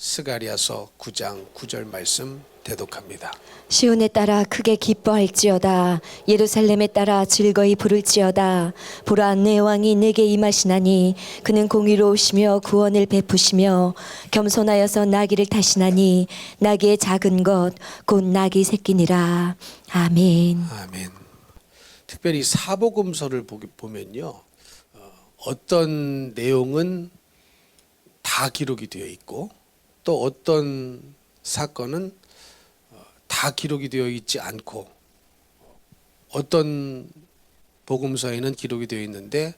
스가랴서 9장 9절 말씀 대독합니다. 시온에 따라 크게 기뻐할지어다. 예루살렘에 따라 즐거이 부를지어다. 보라, 내 왕이 내게 임하시나니 그는 공의로우시며 구원을 베푸시며 겸손하여서 나귀를 타시나니 나귀의 작은 것 곧 나귀 새끼니라. 아멘. 아멘. 특별히 사복음서를 보면요, 어떤 내용은 다 기록이 되어 있고 또 어떤 사건은 다 기록이 되어 있지 않고 어떤 복음서에는 기록이 되어 있는데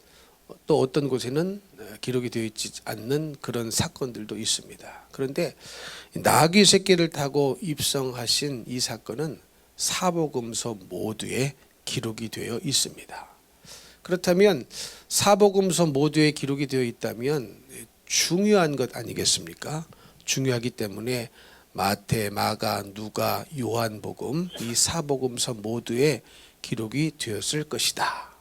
또 어떤 곳에는 기록이 되어 있지 않는 그런 사건들도 있습니다. 그런데 나귀 새끼를 타고 입성하신 이 사건은 사복음서 모두에 기록이 되어 있습니다. 그렇다면 사복음서 모두에 기록이 되어 있다면 중요한 것 아니겠습니까? 중요하기 때문에 마태, 마가, 누가, 요한복음 이 사복음서 모두에 기록이 되었을 것이다.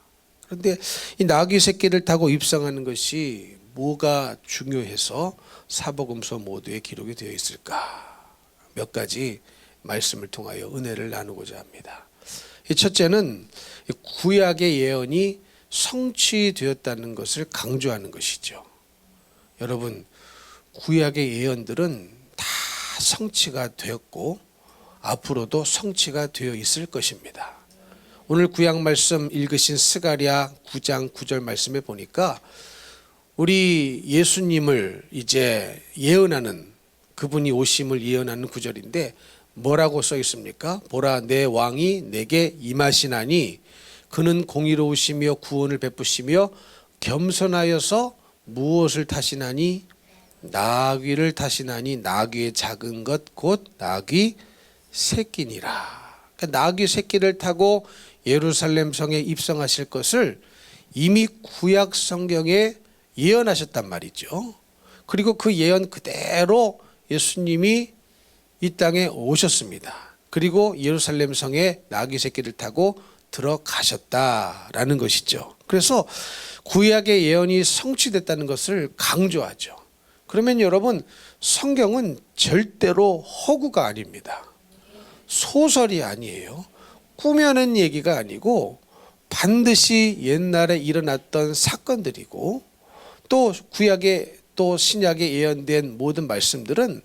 그런데 이 나귀 새끼를 타고 입성하는 것이 뭐가 중요해서 사복음서 모두에 기록이 되어 있을까? 몇 가지 말씀을 통하여 은혜를 나누고자 합니다. 이 첫째는 구약의 예언이 성취되었다는 것을 강조하는 것이죠. 여러분, 구약의 예언들은 다 성취가 되었고 앞으로도 성취가 되어 있을 것입니다. 오늘 구약 말씀 읽으신 스가랴 9장 9절 말씀에 보니까 우리 예수님을 이제 예언하는, 그분이 오심을 예언하는 구절인데 뭐라고 써 있습니까? 보라, 내 왕이 내게 임하시나니 그는 공의로우시며 구원을 베푸시며 겸손하여서 무엇을 타시나니 나귀를 타시나니 나귀의 작은 것 곧 나귀 새끼니라. 그러니까 나귀 새끼를 타고 예루살렘 성에 입성하실 것을 이미 구약 성경에 예언하셨단 말이죠. 그리고 그 예언 그대로 예수님이 이 땅에 오셨습니다. 그리고 예루살렘 성에 나귀 새끼를 타고 들어가셨다라는 것이죠. 그래서 구약의 예언이 성취됐다는 것을 강조하죠. 그러면 여러분, 성경은 절대로 허구가 아닙니다. 소설이 아니에요. 꾸며낸 얘기가 아니고 반드시 옛날에 일어났던 사건들이고 또 구약의 또 신약에 예언된 모든 말씀들은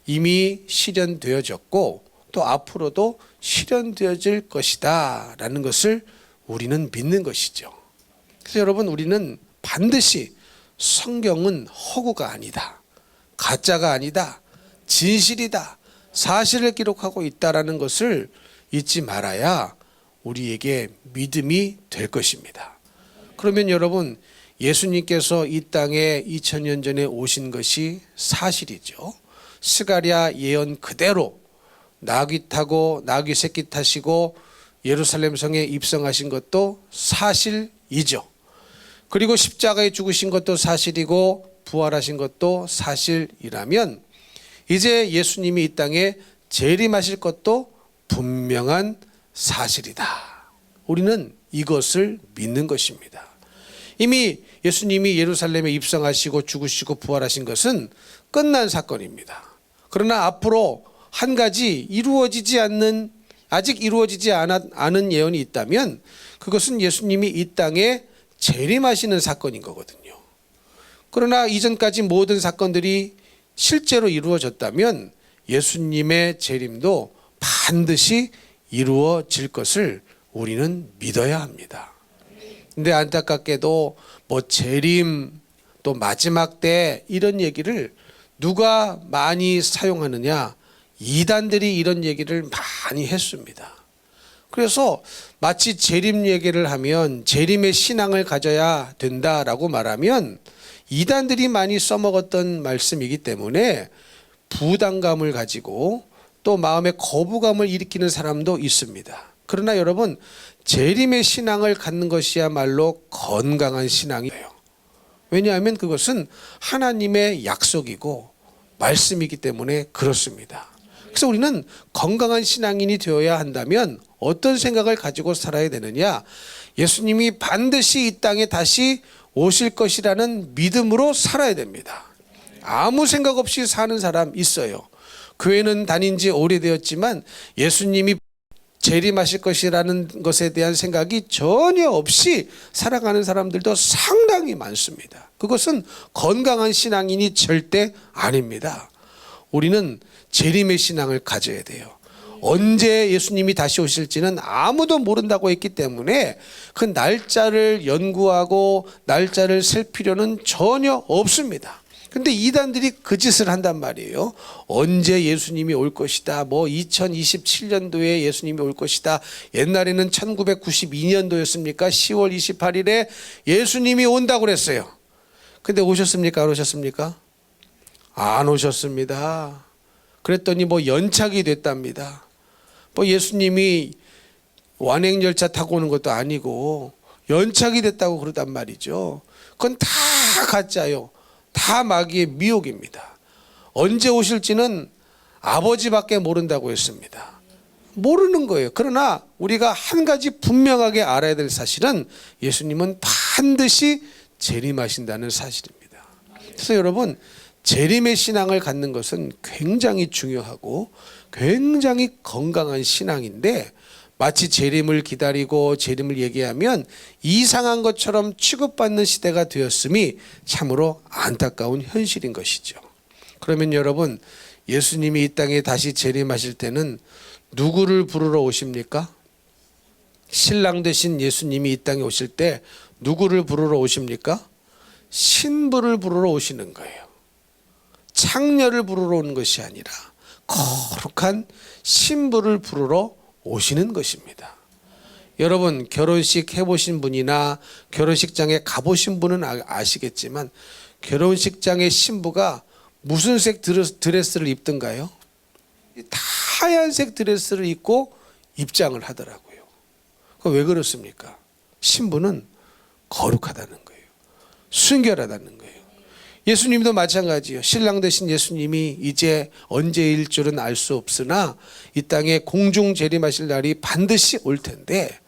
이미 실현되어졌고 또 앞으로도 실현되어질 것이다 라는 것을 우리는 믿는 것이죠. 그래서 여러분, 우리는 반드시 성경은 허구가 아니다, 가짜가 아니다, 진실이다, 사실을 기록하고 있다라는 것을 잊지 말아야 우리에게 믿음이 될 것입니다. 그러면 여러분, 예수님께서 이 땅에 2000년 전에 오신 것이 사실이죠. 스가랴 예언 그대로 나귀 타고 나귀 새끼 타시고 예루살렘 성에 입성하신 것도 사실이죠. 그리고 십자가에 죽으신 것도 사실이고 부활하신 것도 사실이라면 이제 예수님이 이 땅에 재림하실 것도 분명한 사실이다. 우리는 이것을 믿는 것입니다. 이미 예수님이 예루살렘에 입성하시고 죽으시고 부활하신 것은 끝난 사건입니다. 그러나 앞으로 한 가지 아직 이루어지지 않은 예언이 있다면 그것은 예수님이 이 땅에 재림하시는 사건인 거거든요. 그러나 이전까지 모든 사건들이 실제로 이루어졌다면 예수님의 재림도 반드시 이루어질 것을 우리는 믿어야 합니다. 근데 안타깝게도 뭐 재림 또 마지막 때 이런 얘기를 누가 많이 사용하느냐? 이단들이 이런 얘기를 많이 했습니다. 그래서 마치 재림 얘기를 하면 재림의 신앙을 가져야 된다라고 말하면 이단들이 많이 써먹었던 말씀이기 때문에 부담감을 가지고 또 마음에 거부감을 일으키는 사람도 있습니다. 그러나 여러분, 재림의 신앙을 갖는 것이야말로 건강한 신앙이에요. 왜냐하면 그것은 하나님의 약속이고 말씀이기 때문에 그렇습니다. 그래서 우리는 건강한 신앙인이 되어야 한다면 어떤 생각을 가지고 살아야 되느냐? 예수님이 반드시 이 땅에 다시 오실 것이라는 믿음으로 살아야 됩니다. 아무 생각 없이 사는 사람 있어요. 교회는 다닌 지 오래되었지만 예수님이 재림하실 것이라는 것에 대한 생각이 전혀 없이 살아가는 사람들도 상당히 많습니다. 그것은 건강한 신앙인이 절대 아닙니다. 우리는 재림의 신앙을 가져야 돼요. 언제 예수님이 다시 오실지는 아무도 모른다고 했기 때문에 그 날짜를 연구하고 날짜를 셀 필요는 전혀 없습니다. 근데 이단들이 그 짓을 한단 말이에요. 언제 예수님이 올 것이다. 뭐 2027년도에 예수님이 올 것이다. 옛날에는 1992년도였습니까? 10월 28일에 예수님이 온다고 그랬어요. 근데 오셨습니까? 안 오셨습니까? 안 오셨습니다. 그랬더니 뭐 연착이 됐답니다. 뭐 예수님이 완행열차 타고 오는 것도 아니고 연착이 됐다고 그러단 말이죠. 그건 다 가짜요. 다 마귀의 미혹입니다. 언제 오실지는 아버지밖에 모른다고 했습니다. 모르는 거예요. 그러나 우리가 한 가지 분명하게 알아야 될 사실은 예수님은 반드시 재림하신다는 사실입니다. 그래서 여러분, 재림의 신앙을 갖는 것은 굉장히 중요하고 굉장히 건강한 신앙인데, 마치 재림을 기다리고 재림을 얘기하면 이상한 것처럼 취급받는 시대가 되었음이 참으로 안타까운 현실인 것이죠. 그러면 여러분, 예수님이 이 땅에 다시 재림하실 때는 누구를 부르러 오십니까? 신랑 되신 예수님이 이 땅에 오실 때 누구를 부르러 오십니까? 신부를 부르러 오시는 거예요. 창녀를 부르러 오는 것이 아니라 거룩한 신부를 부르러 오시는 것입니다. 여러분, 결혼식 해보신 분이나 결혼식장에 가보신 분은 아시겠지만 결혼식장의 신부가 무슨 색 드레스를 입던가요? 하얀색 드레스를 입고 입장을 하더라고요. 왜 그렇습니까? 신부는 거룩하다는 거예요. 순결하다는 거예요. 예수님도 마찬가지예요. 신랑 되신 예수님이 이제 언제일 줄은 알 수 없으나 이 땅에 공중 재림하실 날이 반드시 올 텐데,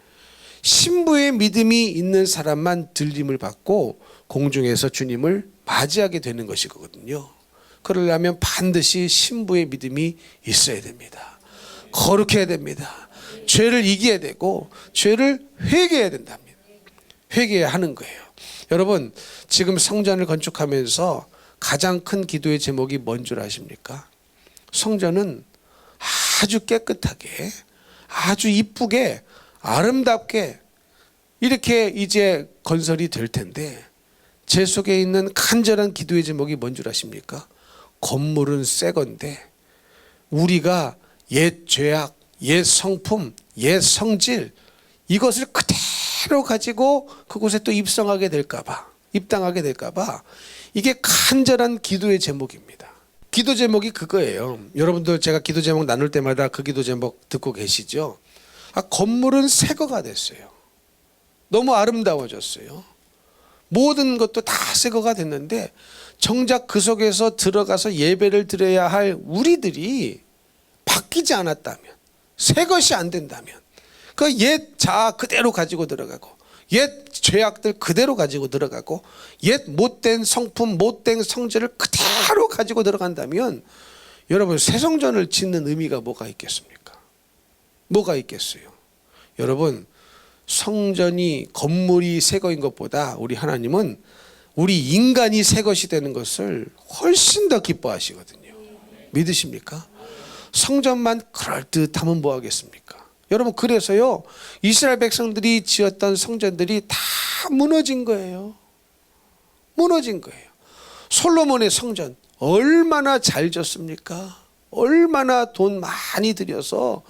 신부의 믿음이 있는 사람만 들림을 받고 공중에서 주님을 맞이하게 되는 것이거든요. 그러려면 반드시 신부의 믿음이 있어야 됩니다. 거룩해야 됩니다. 죄를 이겨야 되고 죄를 회개해야 된답니다. 회개해야 하는 거예요. 여러분, 지금 성전을 건축하면서 가장 큰 기도의 제목이 뭔 줄 아십니까? 성전은 아주 깨끗하게, 아주 이쁘게, 아름답게 이렇게 이제 건설이 될 텐데, 제 속에 있는 간절한 기도의 제목이 뭔 줄 아십니까? 건물은 새 건데 우리가 옛 죄악, 옛 성품, 옛 성질, 이것을 그대로 가지고 그곳에 또 입당하게 될까봐 이게 간절한 기도의 제목입니다. 기도 제목이 그거예요. 여러분도 제가 기도 제목 나눌 때마다 그 기도 제목 듣고 계시죠? 건물은 새 거가 됐어요. 너무 아름다워졌어요. 모든 것도 다 새 거가 됐는데 정작 그 속에서 들어가서 예배를 드려야 할 우리들이 바뀌지 않았다면, 새 것이 안 된다면, 그 옛 자아 그대로 가지고 들어가고 옛 죄악들 그대로 가지고 들어가고 옛 못된 성품, 못된 성질을 그대로 가지고 들어간다면, 여러분, 새 성전을 짓는 의미가 뭐가 있겠습니까? 뭐가 있겠어요? 여러분, 성전이, 건물이 새 거인 것보다 우리 하나님은 우리 인간이 새 것이 되는 것을 훨씬 더 기뻐하시거든요. 믿으십니까? 성전만 그럴듯하면 뭐 하겠습니까? 여러분, 그래서요, 이스라엘 백성들이 지었던 성전들이 다 무너진 거예요. 무너진 거예요. 솔로몬의 성전 얼마나 잘 지었습니까? 얼마나 돈 많이 들여서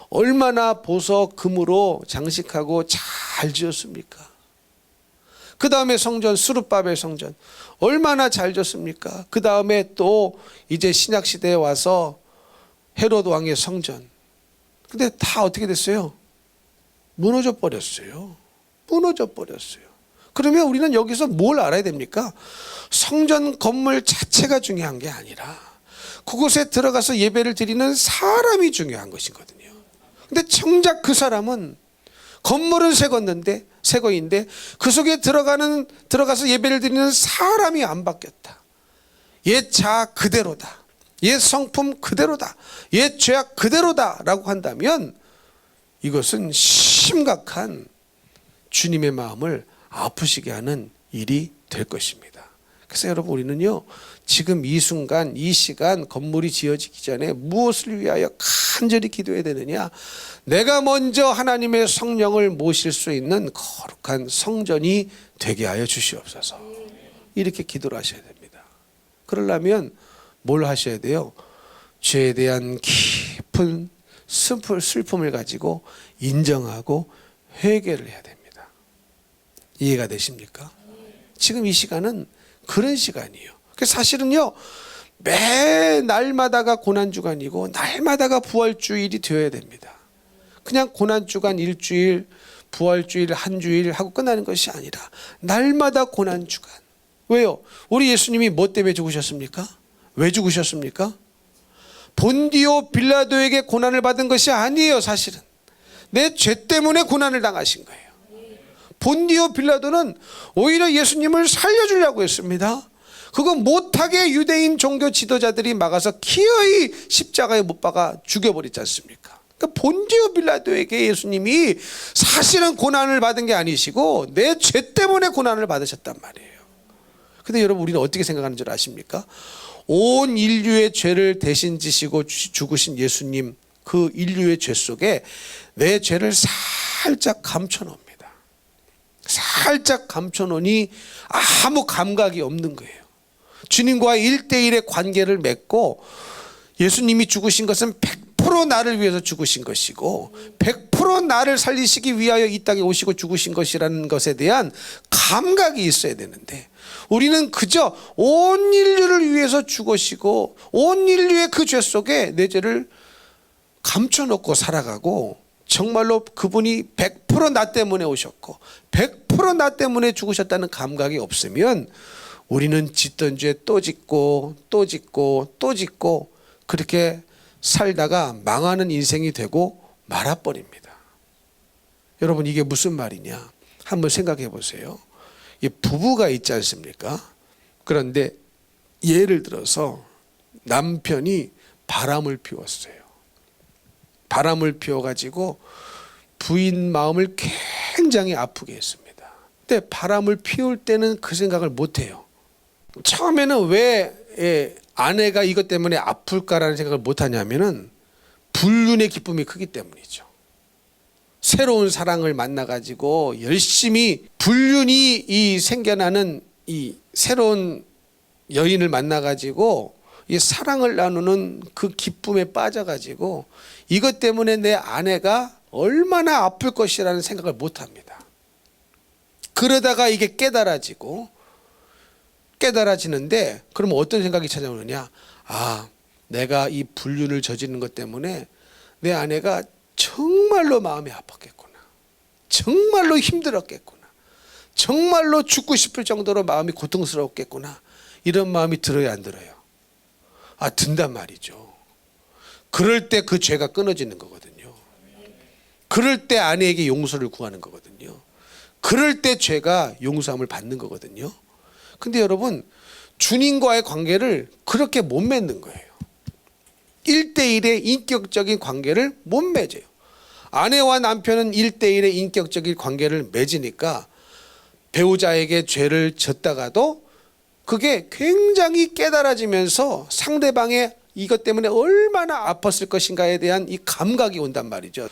얼마나 보석, 금으로 장식하고 잘 지었습니까? 그 다음에 성전, 스룹바벨 성전 얼마나 잘 지었습니까? 그 다음에 또 이제 신약시대에 와서 헤롯 왕의 성전, 근데 다 어떻게 됐어요? 무너져 버렸어요. 무너져 버렸어요. 그러면 우리는 여기서 뭘 알아야 됩니까? 성전 건물 자체가 중요한 게 아니라 그곳에 들어가서 예배를 드리는 사람이 중요한 것이거든요. 근데 정작 그 사람은 건물은 새 거인데 그 속에 들어가서 예배를 드리는 사람이 안 바뀌었다. 옛 자아 그대로다, 옛 성품 그대로다, 옛 죄악 그대로다 라고 한다면 이것은 심각한 주님의 마음을 아프시게 하는 일이 될 것입니다. 그래서 여러분, 우리는요 지금 이 순간 이 시간 건물이 지어지기 전에 무엇을 위하여 간절히 기도해야 되느냐, 내가 먼저 하나님의 성령을 모실 수 있는 거룩한 성전이 되게 하여 주시옵소서. 이렇게 기도를 하셔야 됩니다. 그러려면 뭘 하셔야 돼요? 죄에 대한 깊은 슬픔을 가지고 인정하고 회개를 해야 됩니다. 이해가 되십니까? 지금 이 시간은 그런 시간이에요. 그래서 사실은요 매 날마다가 고난주간이고 날마다가 부활주일이 되어야 됩니다. 그냥 고난주간 일주일, 부활주일 한 주일 하고 끝나는 것이 아니라 날마다 고난주간. 왜요? 우리 예수님이 뭐 때문에 죽으셨습니까? 왜 죽으셨습니까? 본디오 빌라도에게 고난을 받은 것이 아니에요. 사실은 내 죄 때문에 고난을 당하신 거예요. 본디오 빌라도는 오히려 예수님을 살려주려고 했습니다. 그거 못하게 유대인 종교 지도자들이 막아서 기어이 십자가에 못 박아 죽여버리지 않습니까? 그러니까 본디오 빌라도에게 예수님이 사실은 고난을 받은 게 아니시고 내 죄 때문에 고난을 받으셨단 말이에요. 근데 여러분, 우리는 어떻게 생각하는 줄 아십니까? 온 인류의 죄를 대신 지시고 죽으신 예수님, 그 인류의 죄 속에 내 죄를 살짝 감춰놓습니다. 살짝 감춰놓으니 아무 감각이 없는 거예요. 주님과 1대1의 관계를 맺고, 예수님이 죽으신 것은 100% 나를 위해서 죽으신 것이고 100% 나를 살리시기 위하여 이 땅에 오시고 죽으신 것이라는 것에 대한 감각이 있어야 되는데, 우리는 그저 온 인류를 위해서 죽으시고 온 인류의 그 죄 속에 내 죄를 감춰놓고 살아가고, 정말로 그분이 100% 나 때문에 오셨고 100% 나 때문에 죽으셨다는 감각이 없으면 우리는 짓던 죄 또 짓고 또 짓고 또 짓고 그렇게 살다가 망하는 인생이 되고 말아버립니다. 여러분, 이게 무슨 말이냐 한번 생각해 보세요. 이 부부가 있지 않습니까? 그런데 예를 들어서 남편이 바람을 피웠어요. 바람을 피워가지고 부인 마음을 굉장히 아프게 했습니다. 근데 바람을 피울 때는 그 생각을 못해요. 처음에는 왜 아내가 이것 때문에 아플까라는 생각을 못하냐면은 불륜의 기쁨이 크기 때문이죠. 새로운 사랑을 만나가지고 열심히 불륜이 생겨나는 이 새로운 여인을 만나가지고 이 사랑을 나누는 그 기쁨에 빠져가지고 이것 때문에 내 아내가 얼마나 아플 것이라는 생각을 못합니다. 그러다가 이게 깨달아지는데, 그러면 어떤 생각이 찾아오느냐, 아, 내가 이 불륜을 저지르는 것 때문에 내 아내가 정말로 마음이 아팠겠구나, 정말로 힘들었겠구나, 정말로 죽고 싶을 정도로 마음이 고통스러웠겠구나, 이런 마음이 들어요, 안 들어요? 아, 든단 말이죠. 그럴 때 그 죄가 끊어지는 거거든요. 그럴 때 아내에게 용서를 구하는 거거든요. 그럴 때 죄가 용서함을 받는 거거든요. 근데 여러분, 주님과의 관계를 그렇게 못 맺는 거예요. 1대1의 인격적인 관계를 못 맺어요. 아내와 남편은 1대1의 인격적인 관계를 맺으니까 배우자에게 죄를 졌다가도 그게 굉장히 깨달아지면서 상대방의 이것 때문에 얼마나 아팠을 것인가에 대한 이 감각이 온단 말이죠.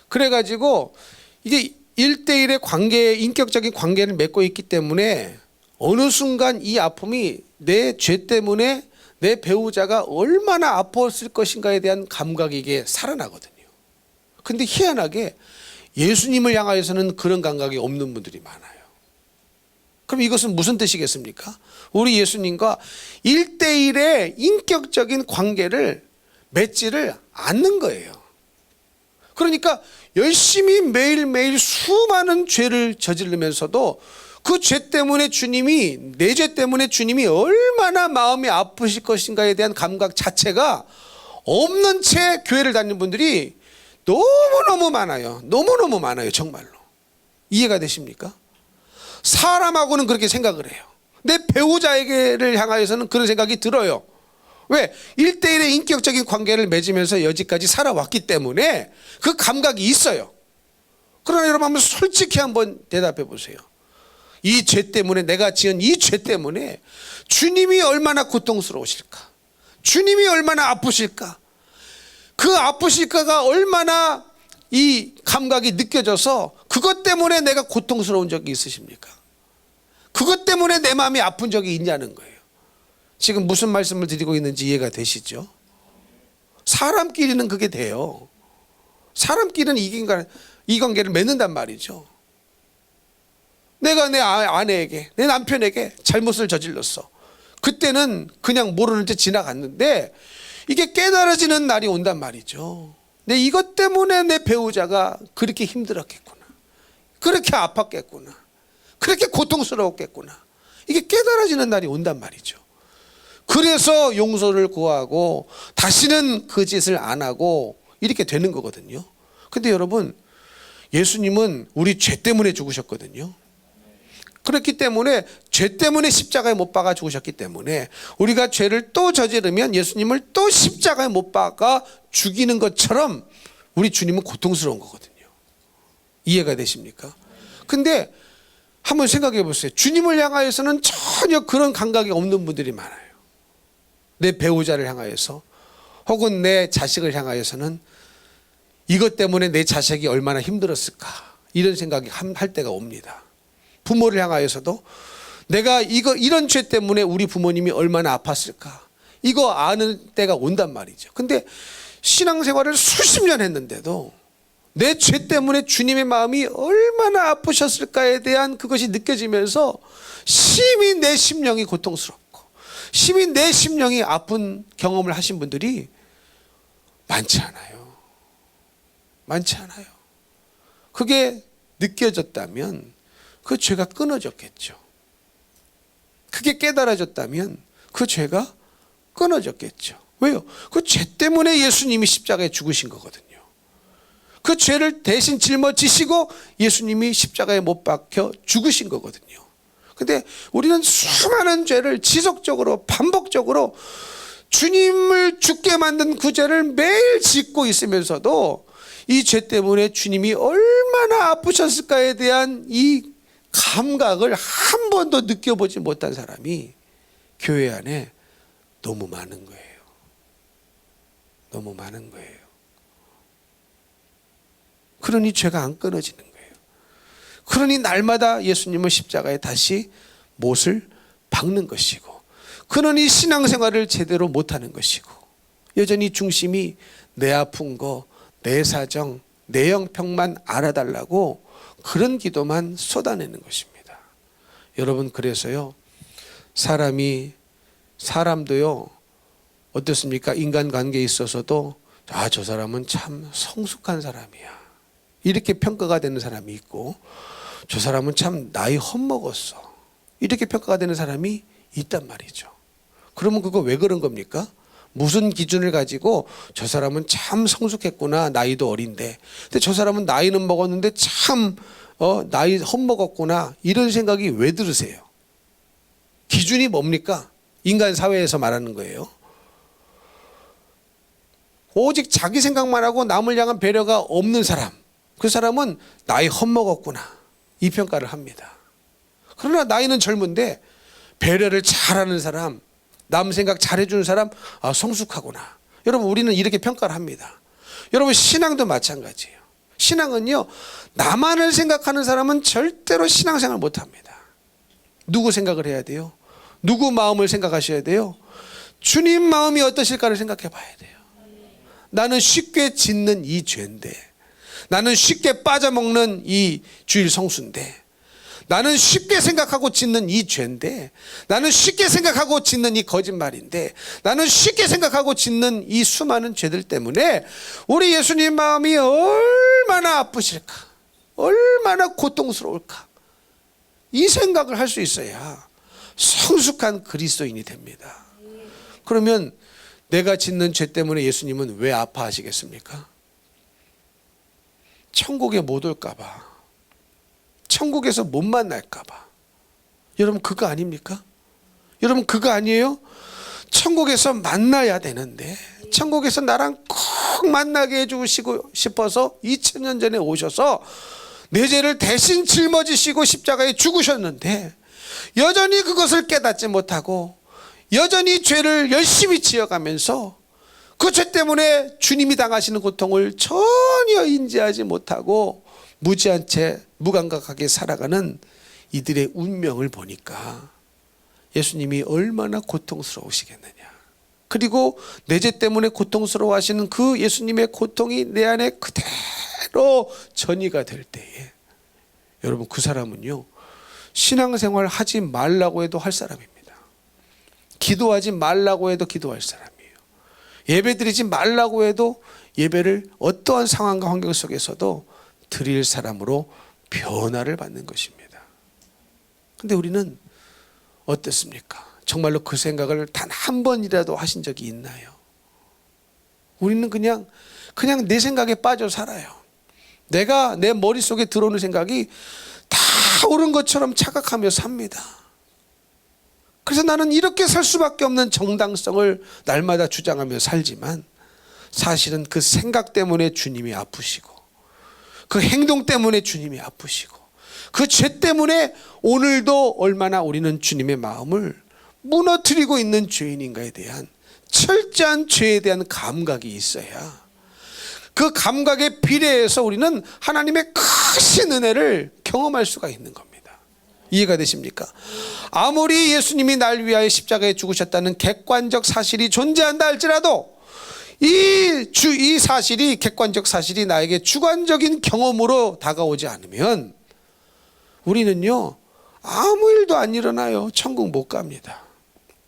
그래가지고 이게 1대1의 관계, 인격적인 관계를 맺고 있기 때문에 어느 순간 이 아픔이 내 죄 때문에 내 배우자가 얼마나 아팠을 것인가에 대한 감각이 이게 살아나거든요. 근데 희한하게 예수님을 향하여서는 그런 감각이 없는 분들이 많아요. 그럼 이것은 무슨 뜻이겠습니까? 우리 예수님과 1대1의 인격적인 관계를 맺지를 않는 거예요. 그러니까 열심히 매일매일 수많은 죄를 저지르면서도 그 죄 때문에 주님이, 내 죄 때문에 주님이 얼마나 마음이 아프실 것인가에 대한 감각 자체가 없는 채 교회를 다니는 분들이 너무너무 많아요. 너무너무 많아요. 정말로. 이해가 되십니까? 사람하고는 그렇게 생각을 해요. 내 배우자에게를 향하여서는 그런 생각이 들어요. 왜? 1대1의 인격적인 관계를 맺으면서 여지까지 살아왔기 때문에 그 감각이 있어요. 그러나 여러분 한번 솔직히 한번 대답해 보세요. 이 죄 때문에, 내가 지은 이 죄 때문에 주님이 얼마나 고통스러우실까? 주님이 얼마나 아프실까? 그 아프실까가 얼마나 이 감각이 느껴져서 그것 때문에 내가 고통스러운 적이 있으십니까? 그것 때문에 내 마음이 아픈 적이 있냐는 거예요. 지금 무슨 말씀을 드리고 있는지 이해가 되시죠? 사람끼리는 그게 돼요. 사람끼리는 이 관계를 맺는단 말이죠. 내가 내 아내에게, 내 남편에게 잘못을 저질렀어. 그때는 그냥 모르는 채 지나갔는데 이게 깨달아지는 날이 온단 말이죠. 내 이것 때문에 내 배우자가 그렇게 힘들었겠구나. 그렇게 아팠겠구나. 그렇게 고통스러웠겠구나. 이게 깨달아지는 날이 온단 말이죠. 그래서 용서를 구하고 다시는 그 짓을 안 하고 이렇게 되는 거거든요. 근데 여러분, 예수님은 우리 죄 때문에 죽으셨거든요. 그렇기 때문에 죄 때문에 십자가에 못 박아 죽으셨기 때문에 우리가 죄를 또 저지르면 예수님을 또 십자가에 못 박아 죽이는 것처럼 우리 주님은 고통스러운 거거든요. 이해가 되십니까? 근데 한번 생각해 보세요. 주님을 향하여서는 전혀 그런 감각이 없는 분들이 많아요. 내 배우자를 향하여서 혹은 내 자식을 향하여서는 이것 때문에 내 자식이 얼마나 힘들었을까 이런 생각이 할 때가 옵니다. 부모를 향하여서도 내가 이런 죄 때문에 우리 부모님이 얼마나 아팠을까 이거 아는 때가 온단 말이죠. 근데 신앙생활을 수십 년 했는데도 내 죄 때문에 주님의 마음이 얼마나 아프셨을까에 대한 그것이 느껴지면서 심히 내 심령이 고통스럽고 심히 내 심령이 아픈 경험을 하신 분들이 많지 않아요. 많지 않아요. 그게 느껴졌다면 그 죄가 끊어졌겠죠. 그게 깨달아졌다면 그 죄가 끊어졌겠죠. 왜요? 그 죄 때문에 예수님이 십자가에 죽으신 거거든요. 그 죄를 대신 짊어지시고 예수님이 십자가에 못 박혀 죽으신 거거든요. 근데 우리는 수많은 죄를 지속적으로 반복적으로 주님을 죽게 만든 그 죄를 매일 짓고 있으면서도 이 죄 때문에 주님이 얼마나 아프셨을까에 대한 이 감각을 한 번도 느껴보지 못한 사람이 교회 안에 너무 많은 거예요. 너무 많은 거예요. 그러니 죄가 안 끊어지는 거예요. 그러니 날마다 예수님은 십자가에 다시 못을 박는 것이고, 그러니 신앙생활을 제대로 못하는 것이고, 여전히 중심이 내 아픈 거, 내 사정, 내 형편만 알아달라고 그런 기도만 쏟아내는 것입니다. 여러분, 그래서요, 사람도요 어떻습니까? 인간관계에 있어서도 저 사람은 참 성숙한 사람이야 이렇게 평가가 되는 사람이 있고, 저 사람은 참 나이 헛먹었어 이렇게 평가가 되는 사람이 있단 말이죠. 그러면 그거 왜 그런 겁니까? 무슨 기준을 가지고 저 사람은 참 성숙했구나, 나이도 어린데, 근데 저 사람은 나이는 먹었는데 참 나이 헛먹었구나, 이런 생각이 왜 들으세요? 기준이 뭡니까? 인간 사회에서 말하는 거예요. 오직 자기 생각만 하고 남을 향한 배려가 없는 사람, 그 사람은 나이 헛먹었구나 이 평가를 합니다. 그러나 나이는 젊은데 배려를 잘하는 사람, 남 생각 잘해주는 사람, 성숙하구나. 여러분, 우리는 이렇게 평가를 합니다. 여러분, 신앙도 마찬가지예요. 신앙은요, 나만을 생각하는 사람은 절대로 신앙생활 못합니다. 누구 생각을 해야 돼요? 누구 마음을 생각하셔야 돼요? 주님 마음이 어떠실까를 생각해 봐야 돼요. 나는 쉽게 짓는 이 죄인데, 나는 쉽게 빠져먹는 이 주일 성수인데, 나는 쉽게 생각하고 짓는 이 죄인데, 나는 쉽게 생각하고 짓는 이 거짓말인데, 나는 쉽게 생각하고 짓는 이 수많은 죄들 때문에 우리 예수님 마음이 얼마나 아프실까, 얼마나 고통스러울까, 이 생각을 할 수 있어야 성숙한 그리스도인이 됩니다. 그러면 내가 짓는 죄 때문에 예수님은 왜 아파하시겠습니까? 천국에 못 올까 봐, 천국에서 못 만날까 봐. 여러분, 그거 아닙니까? 여러분 그거 아니에요? 천국에서 만나야 되는데 천국에서 나랑 꼭 만나게 해주시고 싶어서 2000년 전에 오셔서 내 죄를 대신 짊어지시고 십자가에 죽으셨는데 여전히 그것을 깨닫지 못하고 여전히 죄를 열심히 지어가면서 그 죄 때문에 주님이 당하시는 고통을 전혀 인지하지 못하고 무지한 채 무감각하게 살아가는 이들의 운명을 보니까 예수님이 얼마나 고통스러우시겠느냐. 그리고 내 죄 때문에 고통스러워하시는 그 예수님의 고통이 내 안에 그대로 전이가 될 때에 여러분 그 사람은요 신앙생활 하지 말라고 해도 할 사람입니다. 기도하지 말라고 해도 기도할 사람이에요. 예배드리지 말라고 해도 예배를 어떠한 상황과 환경 속에서도 드릴 사람으로 변화를 받는 것입니다. 근데 우리는 어떻습니까? 정말로 그 생각을 단 한 번이라도 하신 적이 있나요? 우리는 그냥 내 생각에 빠져 살아요. 내가 내 머릿속에 들어오는 생각이 다 옳은 것처럼 착각하며 삽니다. 그래서 나는 이렇게 살 수밖에 없는 정당성을 날마다 주장하며 살지만 사실은 그 생각 때문에 주님이 아프시고 그 행동 때문에 주님이 아프시고 그 죄 때문에 오늘도 얼마나 우리는 주님의 마음을 무너뜨리고 있는 죄인인가에 대한 철저한 죄에 대한 감각이 있어야 그 감각에 비례해서 우리는 하나님의 크신 은혜를 경험할 수가 있는 겁니다. 이해가 되십니까? 아무리 예수님이 날 위하여 십자가에 죽으셨다는 객관적 사실이 존재한다 할지라도 이 사실이 객관적 사실이 나에게 주관적인 경험으로 다가오지 않으면 우리는요 아무 일도 안 일어나요. 천국 못 갑니다.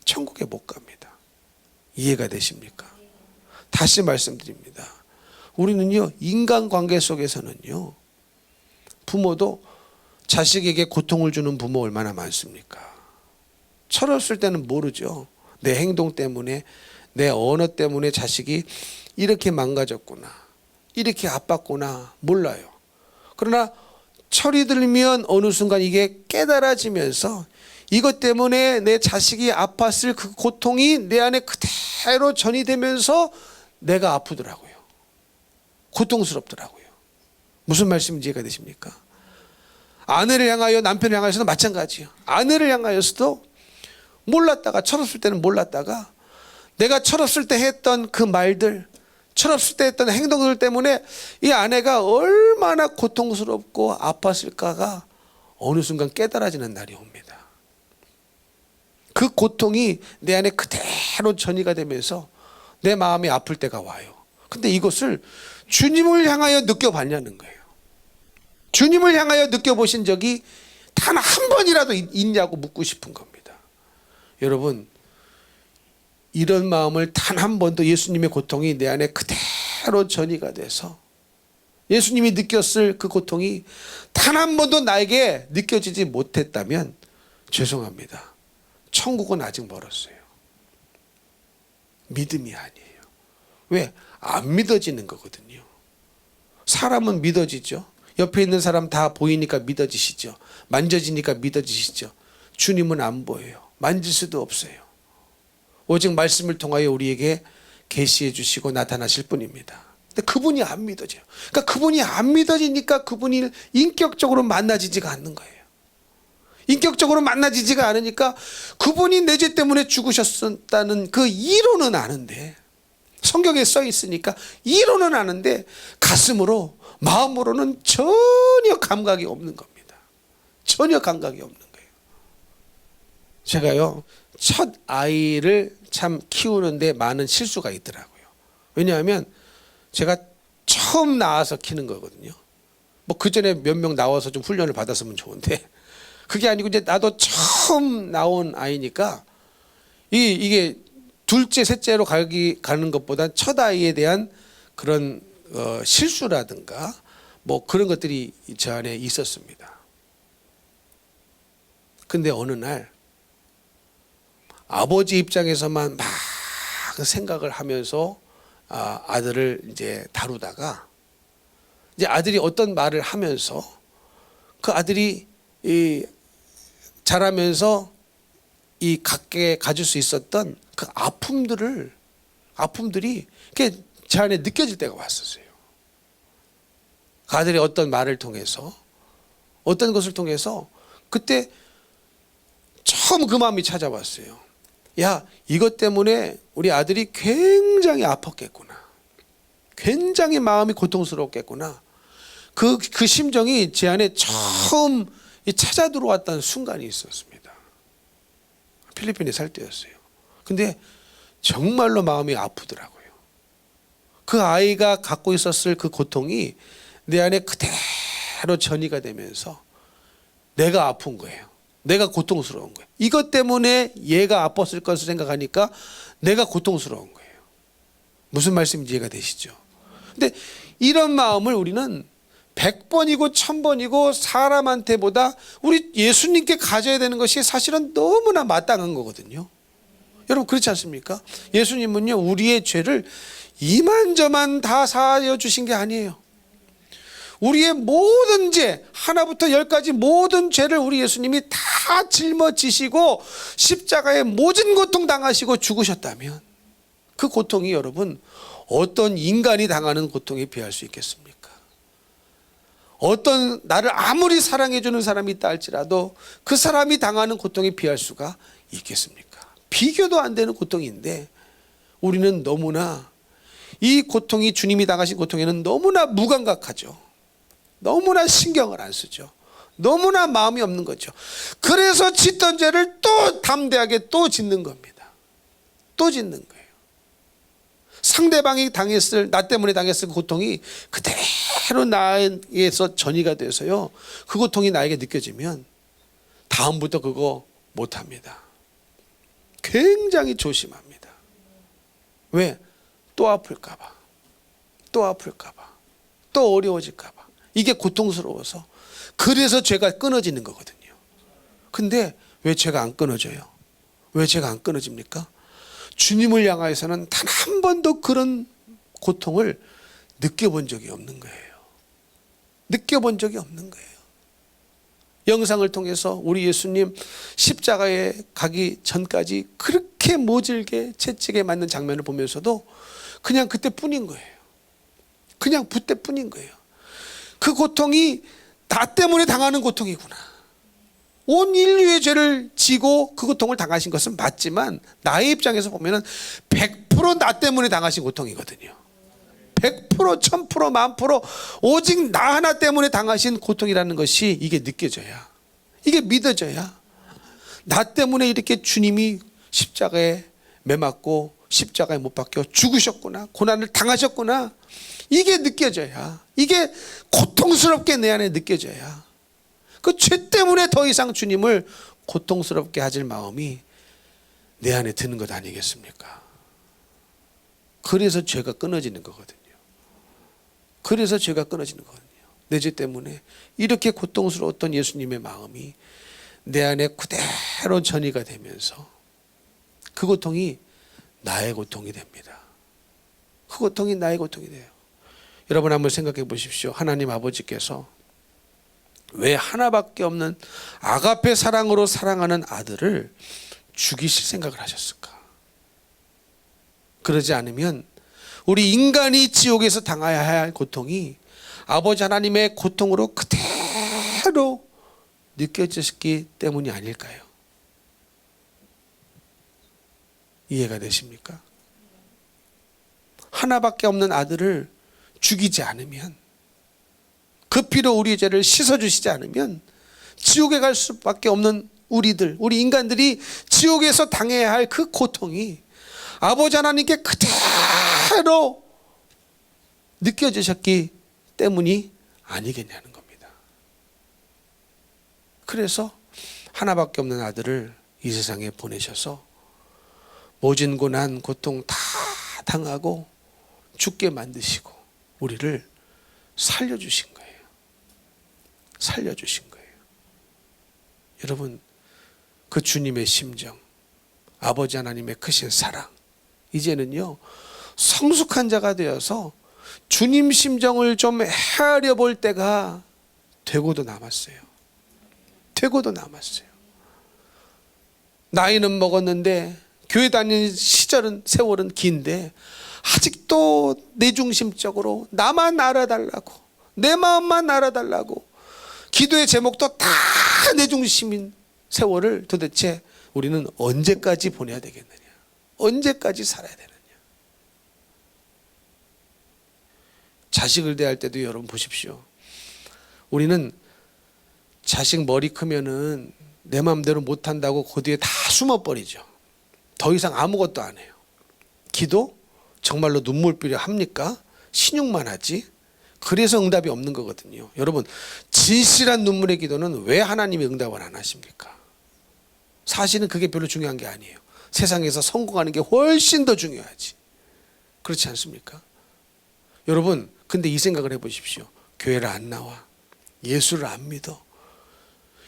천국에 못 갑니다. 이해가 되십니까? 다시 말씀드립니다. 우리는요 인간관계 속에서는요 부모도 자식에게 고통을 주는 부모 얼마나 많습니까? 철없을 때는 모르죠. 내 행동 때문에 내 언어 때문에 자식이 이렇게 망가졌구나 이렇게 아팠구나 몰라요. 그러나 철이 들면 어느 순간 이게 깨달아지면서 이것 때문에 내 자식이 아팠을 그 고통이 내 안에 그대로 전이되면서 내가 아프더라고요. 고통스럽더라고요. 무슨 말씀인지 이해가 되십니까? 아내를 향하여 남편을 향하여서도 마찬가지예요. 아내를 향하여서도 몰랐다가 철없을 때는 몰랐다가 내가 철없을 때 했던 그 말들 철없을 때 했던 행동들 때문에 이 아내가 얼마나 고통스럽고 아팠을까가 어느 순간 깨달아지는 날이 옵니다. 그 고통이 내 안에 그대로 전이가 되면서 내 마음이 아플 때가 와요. 근데 이것을 주님을 향하여 느껴봤냐는 거예요. 주님을 향하여 느껴보신 적이 단 한 번이라도 있냐고 묻고 싶은 겁니다. 여러분 이런 마음을 단 한 번도 예수님의 고통이 내 안에 그대로 전이가 돼서 예수님이 느꼈을 그 고통이 단 한 번도 나에게 느껴지지 못했다면 죄송합니다. 천국은 아직 멀었어요. 믿음이 아니에요. 왜? 안 믿어지는 거거든요. 사람은 믿어지죠. 옆에 있는 사람 다 보이니까 믿어지시죠. 만져지니까 믿어지시죠. 주님은 안 보여요. 만질 수도 없어요. 오직 말씀을 통하여 우리에게 계시해 주시고 나타나실 뿐입니다. 근데 그분이 안 믿어져요. 그러니까 그분이 안 믿어지니까 그분이 인격적으로 만나지지가 않는 거예요. 인격적으로 만나지지가 않으니까 그분이 내 죄 때문에 죽으셨다는 그 이론은 아는데 성경에 써 있으니까 이론은 아는데 가슴으로 마음으로는 전혀 감각이 없는 겁니다. 전혀 감각이 없는 거예요. 제가요 첫 아이를 참 키우는데 많은 실수가 있더라고요. 왜냐하면 제가 처음 나와서 키는 거거든요. 뭐 그 전에 몇 명 나와서 좀 훈련을 받았으면 좋은데 그게 아니고 이제 나도 처음 나온 아이니까 이게 둘째 셋째로 가는 것보다 첫 아이에 대한 그런 실수라든가 뭐 그런 것들이 저 안에 있었습니다. 근데 어느 날 아버지 입장에서만 막 생각을 하면서 아들을 이제 다루다가 이제 아들이 어떤 말을 하면서 그 아들이 자라면서 이 갖게 가질 수 있었던 그 아픔들이 제 안에 느껴질 때가 왔었어요. 그 아들의 어떤 말을 통해서, 어떤 것을 통해서 그때 처음 그 마음이 찾아왔어요. 야, 이것 때문에 우리 아들이 굉장히 아팠겠구나. 굉장히 마음이 고통스러웠겠구나. 그 심정이 제 안에 처음 찾아 들어왔던 순간이 있었습니다. 필리핀에 살 때였어요. 근데 정말로 마음이 아프더라고요. 그 아이가 갖고 있었을 그 고통이 내 안에 그대로 전이가 되면서 내가 아픈 거예요. 내가 고통스러운 거예요. 이것 때문에 얘가 아팠을 것을 생각하니까 내가 고통스러운 거예요. 무슨 말씀인지 이해가 되시죠? 근데 이런 마음을 우리는 100번이고 1000번이고 사람한테보다 우리 예수님께 가져야 되는 것이 사실은 너무나 마땅한 거거든요. 여러분 그렇지 않습니까? 예수님은요 우리의 죄를 이만저만 다 사하여 주신 게 아니에요. 우리의 모든 죄 하나부터 10까지 모든 죄를 우리 예수님이 다 짊어지시고 십자가에 모든 고통 당하시고 죽으셨다면 그 고통이 여러분 어떤 인간이 당하는 고통에 비할 수 있겠습니까? 어떤 나를 아무리 사랑해 주는 사람이 있다 할지라도 그 사람이 당하는 고통에 비할 수가 있겠습니까? 비교도 안 되는 고통인데 우리는 너무나 이 고통이 주님이 당하신 고통에는 너무나 무감각하죠. 너무나 신경을 안 쓰죠. 너무나 마음이 없는 거죠. 그래서 짓던 죄를 또 담대하게 또 짓는 겁니다. 또 짓는 거예요. 상대방이 나 때문에 당했을 그 고통이 그대로 나에게서 전이가 돼서요. 그 고통이 나에게 느껴지면 다음부터 그거 못합니다. 굉장히 조심합니다. 왜? 또 아플까봐. 또 아플까봐. 또 어려워질까봐. 이게 고통스러워서. 그래서 죄가 끊어지는 거거든요. 근데 왜 죄가 안 끊어져요? 왜 죄가 안 끊어집니까? 주님을 향하여서는 단 한 번도 그런 고통을 느껴본 적이 없는 거예요. 느껴본 적이 없는 거예요. 영상을 통해서 우리 예수님 십자가에 가기 전까지 그렇게 모질게 채찍에 맞는 장면을 보면서도 그냥 그때뿐인 거예요. 그냥 그때뿐인 거예요. 그 고통이 나 때문에 당하는 고통이구나. 온 인류의 죄를 지고 그 고통을 당하신 것은 맞지만 나의 입장에서 보면 100% 나 때문에 당하신 고통이거든요. 100%, 1000%, 10,000% 오직 나 하나 때문에 당하신 고통이라는 것이 이게 느껴져야, 이게 믿어져야 나 때문에 이렇게 주님이 십자가에 매맞고 십자가에 못 박혀 죽으셨구나, 고난을 당하셨구나, 이게 느껴져야, 이게 고통스럽게 내 안에 느껴져야 그 죄 때문에 더 이상 주님을 고통스럽게 하질 마음이 내 안에 드는 것 아니겠습니까? 그래서 죄가 끊어지는 거거든요. 그래서 죄가 끊어지는 거거든요. 내 죄 때문에 이렇게 고통스러웠던 예수님의 마음이 내 안에 그대로 전이가 되면서 그 고통이 나의 고통이 됩니다. 그 고통이 나의 고통이 돼요. 여러분 한번 생각해 보십시오. 하나님 아버지께서 왜 하나밖에 없는 아가페 사랑으로 사랑하는 아들을 죽이실 생각을 하셨을까? 그러지 않으면 우리 인간이 지옥에서 당해야 할 고통이 아버지 하나님의 고통으로 그대로 느껴졌기 때문이 아닐까요? 이해가 되십니까? 하나밖에 없는 아들을 죽이지 않으면, 그 피로 우리의 죄를 씻어주시지 않으면 지옥에 갈 수밖에 없는 우리 인간들이 지옥에서 당해야 할 그 고통이 아버지 하나님께 그대로 느껴지셨기 때문이 아니겠냐는 겁니다. 그래서 하나밖에 없는 아들을 이 세상에 보내셔서 모진 고난 고통 다 당하고 죽게 만드시고 우리를 살려주신 거예요. 살려주신 거예요. 여러분, 그 주님의 심정, 아버지 하나님의 크신 사랑, 이제는요 성숙한 자가 되어서 주님 심정을 좀 헤아려 볼 때가 되고도 남았어요. 되고도 남았어요. 나이는 먹었는데 교회 다니는 세월은 긴데 아직도 내 중심적으로 나만 알아달라고, 내 마음만 알아달라고, 기도의 제목도 다 내 중심인 세월을 도대체 우리는 언제까지 보내야 되겠느냐, 언제까지 살아야 되느냐. 자식을 대할 때도 여러분 보십시오. 우리는 자식 머리 크면은 내 마음대로 못한다고 그 뒤에 다 숨어버리죠. 더 이상 아무것도 안 해요. 기도? 정말로 눈물비려 합니까? 신용만 하지? 그래서 응답이 없는 거거든요. 여러분, 진실한 눈물의 기도는 왜 하나님이 응답을 안 하십니까? 사실은 그게 별로 중요한 게 아니에요. 세상에서 성공하는 게 훨씬 더 중요하지. 그렇지 않습니까? 여러분, 근데 이 생각을 해보십시오. 교회를 안 나와, 예수를 안 믿어,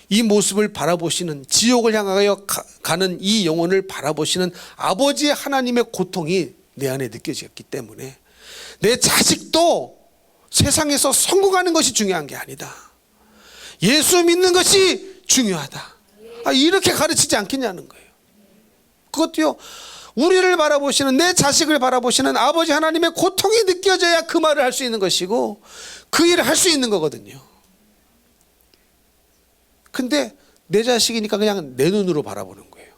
이 모습을 바라보시는, 지옥을 향하여 가는 이 영혼을 바라보시는 아버지 하나님의 고통이 내 안에 느껴지기 때문에 내 자식도 세상에서 성공하는 것이 중요한 게 아니다, 예수 믿는 것이 중요하다, 이렇게 가르치지 않겠냐는 거예요. 그것도요, 우리를 바라보시는, 내 자식을 바라보시는 아버지 하나님의 고통이 느껴져야 그 말을 할 수 있는 것이고 그 일을 할 수 있는 거거든요. 근데 내 자식이니까 그냥 내 눈으로 바라보는 거예요.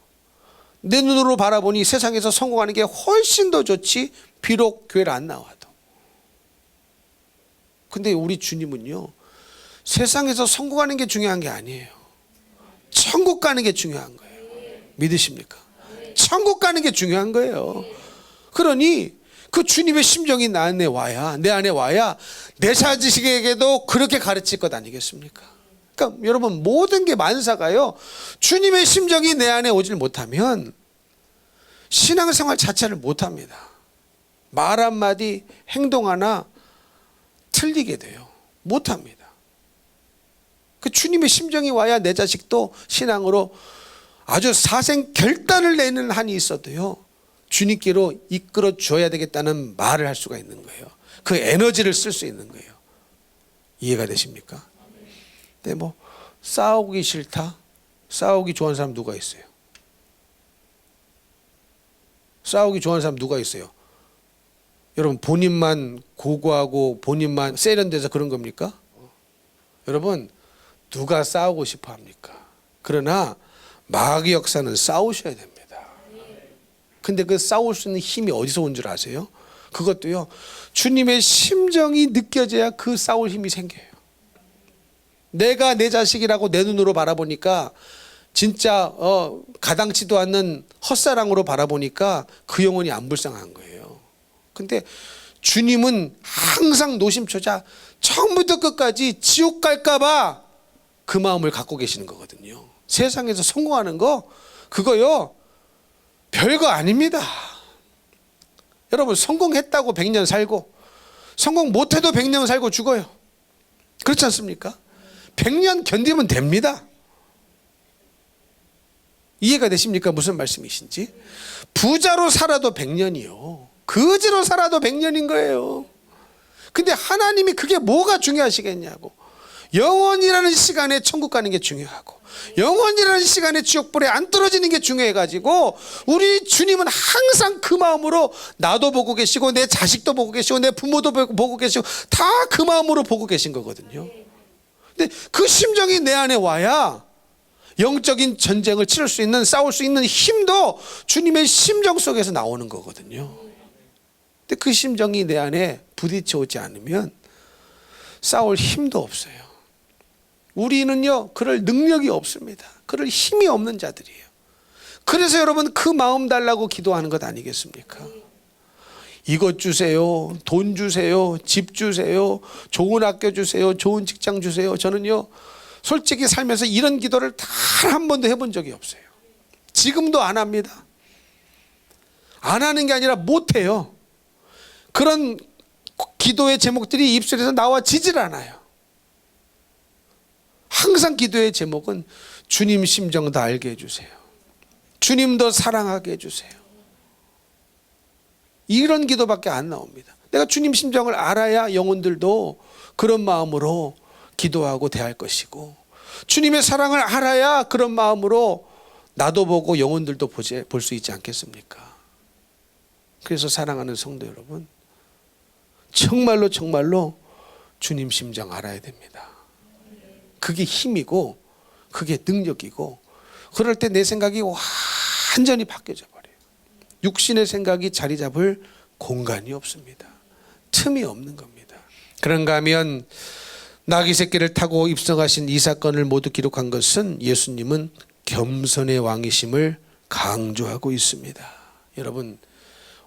내 눈으로 바라보니 세상에서 성공하는 게 훨씬 더 좋지, 비록 교회를 안 나와도. 근데 우리 주님은요, 세상에서 성공하는 게 중요한 게 아니에요. 천국 가는 게 중요한 거예요. 믿으십니까? 천국 가는 게 중요한 거예요. 그러니 그 주님의 심정이 내 안에 와야 내 자식에게도 그렇게 가르칠 것 아니겠습니까? 그러니까 여러분, 모든 게 만사가요, 주님의 심정이 내 안에 오질 못하면 신앙생활 자체를 못합니다. 말 한마디, 행동 하나 틀리게 돼요. 못합니다. 그 주님의 심정이 와야 내 자식도 신앙으로 아주 사생 결단을 내는 한이 있어도요, 주님께로 이끌어 줘야 되겠다는 말을 할 수가 있는 거예요. 그 에너지를 쓸 수 있는 거예요. 이해가 되십니까? 근데 뭐 싸우기 싫다, 싸우기 좋아하는 사람 누가 있어요? 싸우기 좋아하는 사람 누가 있어요? 여러분, 본인만 고고하고 본인만 세련돼서 그런 겁니까? 여러분, 누가 싸우고 싶어 합니까? 그러나 마귀 역사는 싸우셔야 됩니다. 근데 그 싸울 수 있는 힘이 어디서 온 줄 아세요? 그것도요, 주님의 심정이 느껴져야 그 싸울 힘이 생겨요. 내가 내 자식이라고 내 눈으로 바라보니까 진짜 가당치도 않는 헛사랑으로 바라보니까 그 영혼이 안 불쌍한 거예요. 근데 주님은 항상 노심초자 처음부터 끝까지 지옥 갈까 봐 그 마음을 갖고 계시는 거거든요. 세상에서 성공하는 거, 그거요, 별거 아닙니다. 여러분, 성공했다고 100년 살고 성공 못해도 100년 살고 죽어요. 그렇지 않습니까? 100년 견디면 됩니다. 이해가 되십니까? 무슨 말씀이신지? 부자로 살아도 100년이요, 거지로 살아도 100년인 거예요. 근데 하나님이 그게 뭐가 중요하시겠냐고. 영원이라는 시간에 천국 가는 게 중요하고 영원이라는 시간에 지옥불에 안 떨어지는 게 중요해가지고 우리 주님은 항상 그 마음으로 나도 보고 계시고 내 자식도 보고 계시고 내 부모도 보고 계시고 다 그 마음으로 보고 계신 거거든요. 근데 그 심정이 내 안에 와야 영적인 전쟁을 치를 수 있는, 싸울 수 있는 힘도 주님의 심정 속에서 나오는 거거든요. 근데 그 심정이 내 안에 부딪혀 오지 않으면 싸울 힘도 없어요. 우리는요, 그럴 능력이 없습니다. 그럴 힘이 없는 자들이에요. 그래서 여러분, 그 마음 달라고 기도하는 것 아니겠습니까? 이것 주세요, 돈 주세요, 집 주세요, 좋은 학교 주세요, 좋은 직장 주세요. 저는요, 솔직히 살면서 이런 기도를 단 한 번도 해본 적이 없어요. 지금도 안 합니다. 안 하는 게 아니라 못 해요. 그런 기도의 제목들이 입술에서 나와지질 않아요. 항상 기도의 제목은 주님 심정 다 알게 해주세요. 주님 더 사랑하게 해주세요. 이런 기도밖에 안 나옵니다. 내가 주님 심정을 알아야 영혼들도 그런 마음으로 기도하고 대할 것이고, 주님의 사랑을 알아야 그런 마음으로 나도 보고 영혼들도 볼 수 있지 않겠습니까? 그래서 사랑하는 성도 여러분, 정말로 정말로 주님 심정 알아야 됩니다. 그게 힘이고 그게 능력이고, 그럴 때 내 생각이 완전히 바뀌어져 버려요. 육신의 생각이 자리 잡을 공간이 없습니다. 틈이 없는 겁니다. 그런가 하면 나귀 새끼를 타고 입성하신 이 사건을 모두 기록한 것은 예수님은 겸손의 왕이심을 강조하고 있습니다. 여러분,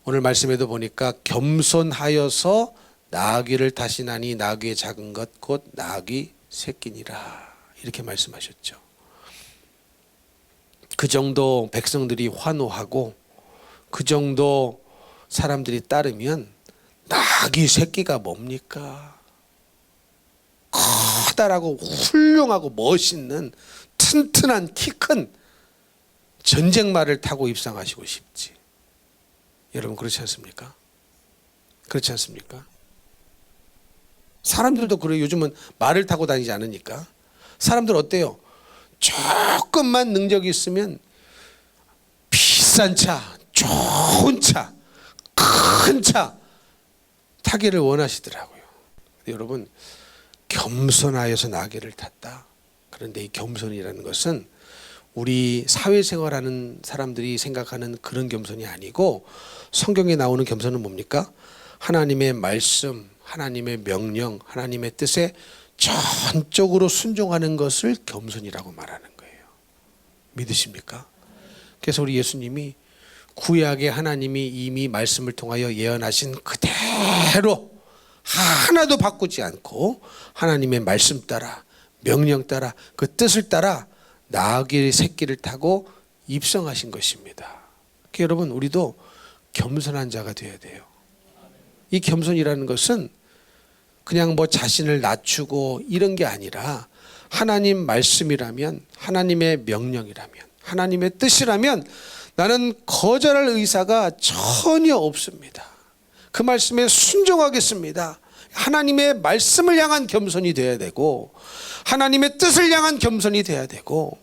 오늘 말씀에도 보니까 겸손하여서 나귀를 타시나니 나귀의 작은 것 곧 나귀 새끼니라, 이렇게 말씀하셨죠. 그 정도 백성들이 환호하고 그 정도 사람들이 따르면 나귀 새끼가 뭡니까? 커다랗고 훌륭하고 멋있는 튼튼한 키 큰 전쟁말을 타고 입상하시고 싶지. 여러분, 그렇지 않습니까? 그렇지 않습니까? 사람들도 그래요. 요즘은 말을 타고 다니지 않으니까. 사람들 어때요? 조금만 능력이 있으면 비싼 차, 좋은 차, 큰 차 타기를 원하시더라고요. 여러분, 겸손하여서 나귀를 탔다. 그런데 이 겸손이라는 것은 우리 사회생활하는 사람들이 생각하는 그런 겸손이 아니고, 성경에 나오는 겸손은 뭡니까? 하나님의 말씀, 하나님의 명령, 하나님의 뜻에 전적으로 순종하는 것을 겸손이라고 말하는 거예요. 믿으십니까? 그래서 우리 예수님이 구약에 하나님이 이미 말씀을 통하여 예언하신 그대로 하나도 바꾸지 않고 하나님의 말씀 따라, 명령 따라, 그 뜻을 따라 나귀의 새끼를 타고 입성하신 것입니다. 여러분, 우리도 겸손한 자가 되어야 돼요. 이 겸손이라는 것은 그냥 뭐 자신을 낮추고 이런 게 아니라, 하나님 말씀이라면, 하나님의 명령이라면, 하나님의 뜻이라면 나는 거절할 의사가 전혀 없습니다. 그 말씀에 순종하겠습니다. 하나님의 말씀을 향한 겸손이 되어야 되고, 하나님의 뜻을 향한 겸손이 되어야 되고,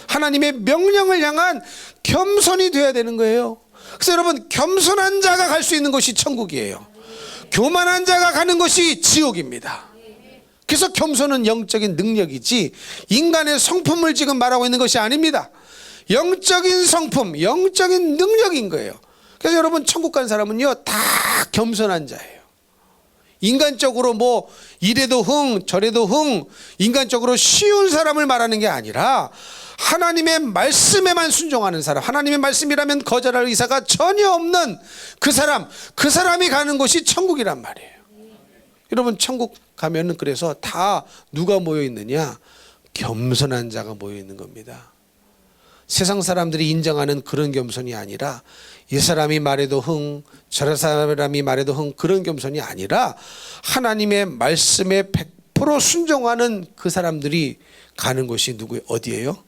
하나님의 명령을 향한 겸손이 되어야 되는 거예요. 그래서 여러분, 겸손한 자가 갈 수 있는 곳이 천국이에요. 교만한 자가 가는 것이 지옥입니다. 그래서 겸손은 영적인 능력이지 인간의 성품을 지금 말하고 있는 것이 아닙니다. 영적인 성품, 영적인 능력인 거예요. 그래서 여러분, 천국 간 사람은요 다 겸손한 자예요. 인간적으로 뭐 이래도 흥 저래도 흥, 인간적으로 쉬운 사람을 말하는 게 아니라 하나님의 말씀에만 순종하는 사람, 하나님의 말씀이라면 거절할 의사가 전혀 없는 그 사람이 가는 곳이 천국이란 말이에요. 여러분, 천국 가면은 그래서 다 누가 모여 있느냐? 겸손한 자가 모여 있는 겁니다. 세상 사람들이 인정하는 그런 겸손이 아니라, 이 사람이 말해도 흥, 저 사람이 말해도 흥, 그런 겸손이 아니라 하나님의 말씀에 100% 순종하는 그 사람들이 가는 곳이 어디예요?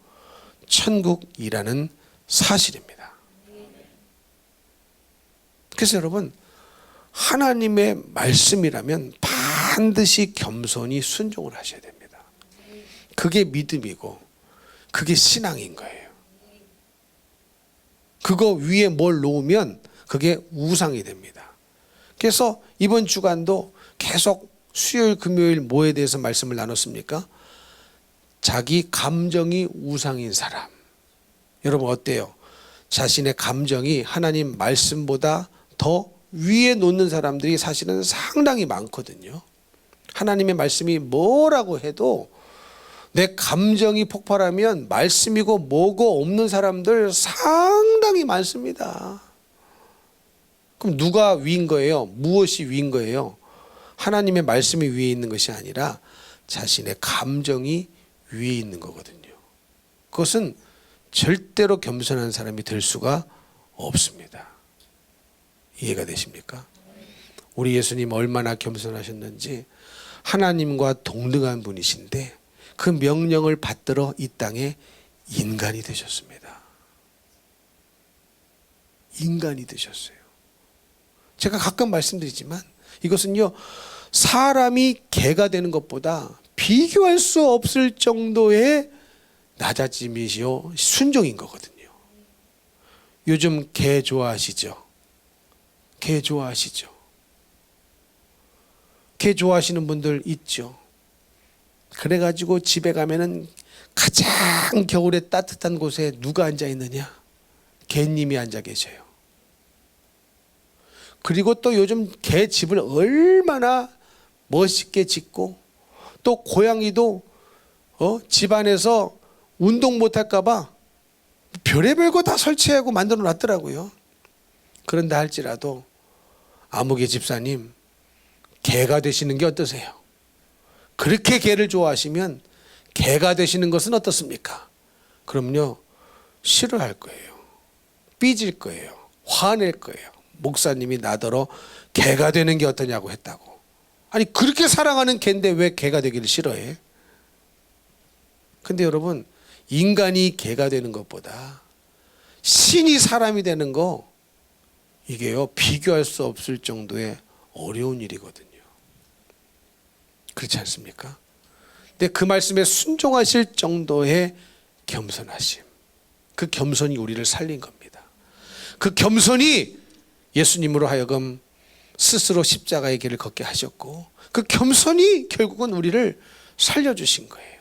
천국이라는 사실입니다. 그래서 여러분, 하나님의 말씀이라면 반드시 겸손히 순종을 하셔야 됩니다. 그게 믿음이고 그게 신앙인 거예요. 그거 위에 뭘 놓으면 그게 우상이 됩니다. 그래서 이번 주간도 계속 수요일 금요일 뭐에 대해서 말씀을 나눴습니까? 자기 감정이 우상인 사람. 여러분, 어때요? 자신의 감정이 하나님 말씀보다 더 위에 놓는 사람들이 사실은 상당히 많거든요. 하나님의 말씀이 뭐라고 해도 내 감정이 폭발하면 말씀이고 뭐고 없는 사람들 상당히 많습니다. 그럼 누가 위인 거예요? 무엇이 위인 거예요? 하나님의 말씀이 위에 있는 것이 아니라 자신의 감정이 위에 있는 거거든요. 그것은 절대로 겸손한 사람이 될 수가 없습니다. 이해가 되십니까? 우리 예수님 얼마나 겸손하셨는지, 하나님과 동등한 분이신데 그 명령을 받들어 이 땅에 인간이 되셨습니다. 인간이 되셨어요. 제가 가끔 말씀드리지만 이것은요, 사람이 개가 되는 것보다 비교할 수 없을 정도의 낮아짐이시요 순종인 거거든요. 요즘 개 좋아하시죠? 개 좋아하시죠? 개 좋아하시는 분들 있죠. 그래가지고 집에 가면은 가장 겨울에 따뜻한 곳에 누가 앉아 있느냐? 개님이 앉아 계셔요. 그리고 또 요즘 개 집을 얼마나 멋있게 짓고, 또 고양이도 집안에서 운동 못할까봐 별의별 거 다 설치하고 만들어 놨더라고요. 그런다 할지라도 아무개 집사님, 개가 되시는 게 어떠세요? 그렇게 개를 좋아하시면 개가 되시는 것은 어떻습니까? 그럼요, 싫어할 거예요. 삐질 거예요. 화낼 거예요. 목사님이 나더러 개가 되는 게 어떠냐고 했다고. 아니, 그렇게 사랑하는 개인데 왜 개가 되기를 싫어해? 근데 여러분, 인간이 개가 되는 것보다 신이 사람이 되는 거, 이게요, 비교할 수 없을 정도의 어려운 일이거든요. 그렇지 않습니까? 근데 그 말씀에 순종하실 정도의 겸손하심, 그 겸손이 우리를 살린 겁니다. 그 겸손이 예수님으로 하여금 스스로 십자가의 길을 걷게 하셨고, 그 겸손이 결국은 우리를 살려주신 거예요.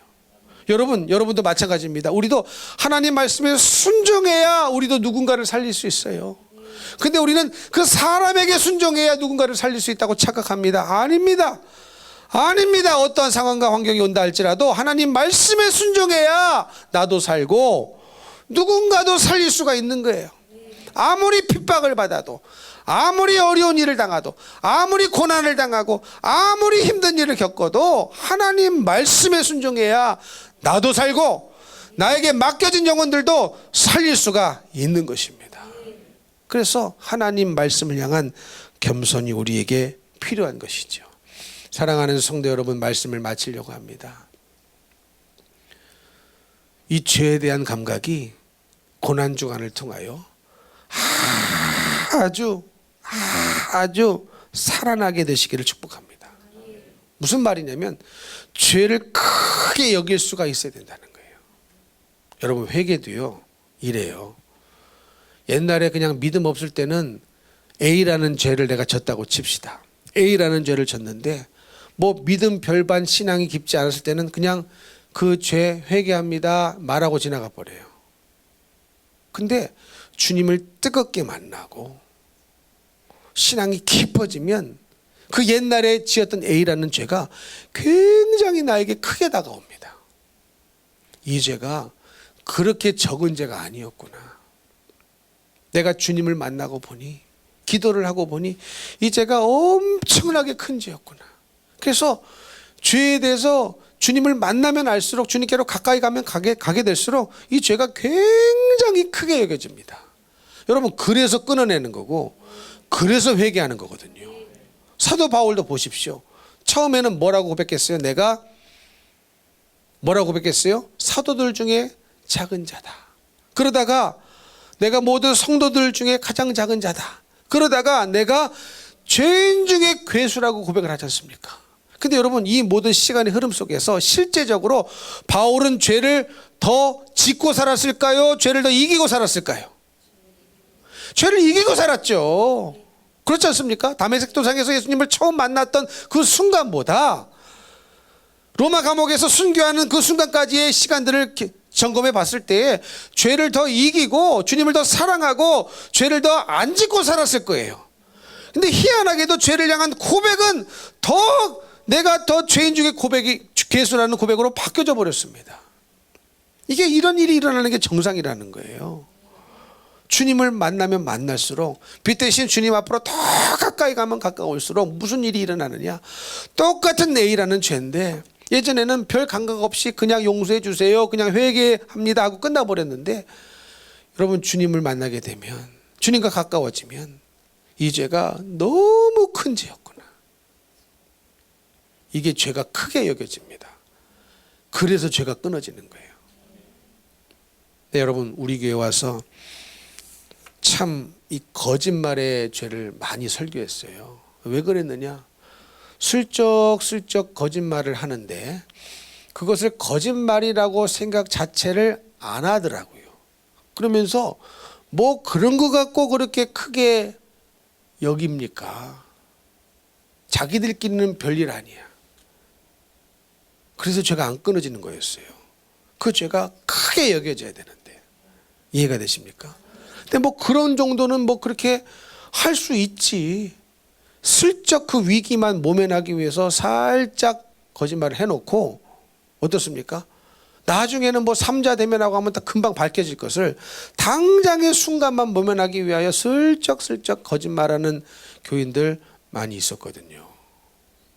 여러분도 마찬가지입니다. 우리도 하나님 말씀에 순종해야 우리도 누군가를 살릴 수 있어요. 근데 우리는 그 사람에게 순종해야 누군가를 살릴 수 있다고 착각합니다. 아닙니다. 아닙니다. 어떠한 상황과 환경이 온다 할지라도 하나님 말씀에 순종해야 나도 살고 누군가도 살릴 수가 있는 거예요. 아무리 핍박을 받아도, 아무리 어려운 일을 당하도, 아무리 고난을 당하고, 아무리 힘든 일을 겪어도 하나님 말씀에 순종해야 나도 살고 나에게 맡겨진 영혼들도 살릴 수가 있는 것입니다. 그래서 하나님 말씀을 향한 겸손이 우리에게 필요한 것이죠. 사랑하는 성도 여러분, 말씀을 마치려고 합니다. 이 죄에 대한 감각이 고난주간을 통하여 아주 살아나게 되시기를 축복합니다. 무슨 말이냐면 죄를 크게 여길 수가 있어야 된다는 거예요. 여러분, 회개도요 이래요. 옛날에 그냥 믿음 없을 때는 A라는 죄를 내가 졌다고 칩시다. A라는 죄를 졌는데 뭐 믿음 별반 신앙이 깊지 않았을 때는 그냥 그 죄 회개합니다 말하고 지나가 버려요. 근데 주님을 뜨겁게 만나고 신앙이 깊어지면 그 옛날에 지었던 A라는 죄가 굉장히 나에게 크게 다가옵니다. 이 죄가 그렇게 적은 죄가 아니었구나. 내가 주님을 만나고 보니, 기도를 하고 보니 이 죄가 엄청나게 큰 죄였구나. 그래서 죄에 대해서 주님을 만나면 알수록, 주님께로 가까이 가면 가게 될수록 이 죄가 굉장히 크게 여겨집니다. 여러분, 그래서 끊어내는 거고, 그래서 회개하는 거거든요. 사도 바울도 보십시오. 처음에는 뭐라고 고백했어요? 내가 뭐라고 고백했어요? 사도들 중에 작은 자다. 그러다가 내가 모든 성도들 중에 가장 작은 자다. 그러다가 내가 죄인 중에 괴수라고 고백을 하지 않습니까? 근데 여러분, 이 모든 시간의 흐름 속에서 실제적으로 바울은 죄를 더 짓고 살았을까요? 죄를 더 이기고 살았을까요? 죄를 이기고 살았죠. 그렇지 않습니까? 다메섹 도상에서 예수님을 처음 만났던 그 순간보다 로마 감옥에서 순교하는 그 순간까지의 시간들을 점검해 봤을 때 죄를 더 이기고 주님을 더 사랑하고 죄를 더 안 짓고 살았을 거예요. 근데 희한하게도 죄를 향한 고백은 내가 더 죄인 중에 고백이 괴수라는 고백으로 바뀌어져 버렸습니다. 이게 이런 일이 일어나는 게 정상이라는 거예요. 주님을 만나면 만날수록, 빛 대신 주님 앞으로 더 가까이 가면 가까울수록 무슨 일이 일어나느냐? 똑같은 A라는 죄인데 예전에는 별 감각 없이 그냥 용서해 주세요, 그냥 회개합니다 하고 끝나버렸는데, 여러분, 주님을 만나게 되면, 주님과 가까워지면 이 죄가 너무 큰 죄였구나. 이게 죄가 크게 여겨집니다. 그래서 죄가 끊어지는 거예요. 네, 여러분, 우리 교회 와서 참 이 거짓말의 죄를 많이 설교했어요. 왜 그랬느냐? 슬쩍 거짓말을 하는데 그것을 거짓말이라고 생각 자체를 안 하더라고요. 그러면서 뭐 그런 거 갖고 그렇게 크게 여깁니까? 자기들끼리는 별일 아니야. 그래서 죄가 안 끊어지는 거였어요. 그 죄가 크게 여겨져야 되는데. 이해가 되십니까? 근데 뭐 그런 정도는 뭐 그렇게 할 수 있지. 슬쩍 그 위기만 모면하기 위해서 살짝 거짓말을 해놓고 어떻습니까? 나중에는 뭐 삼자 대면하고 하면 다 금방 밝혀질 것을 당장의 순간만 모면하기 위하여 슬쩍슬쩍 거짓말하는 교인들 많이 있었거든요.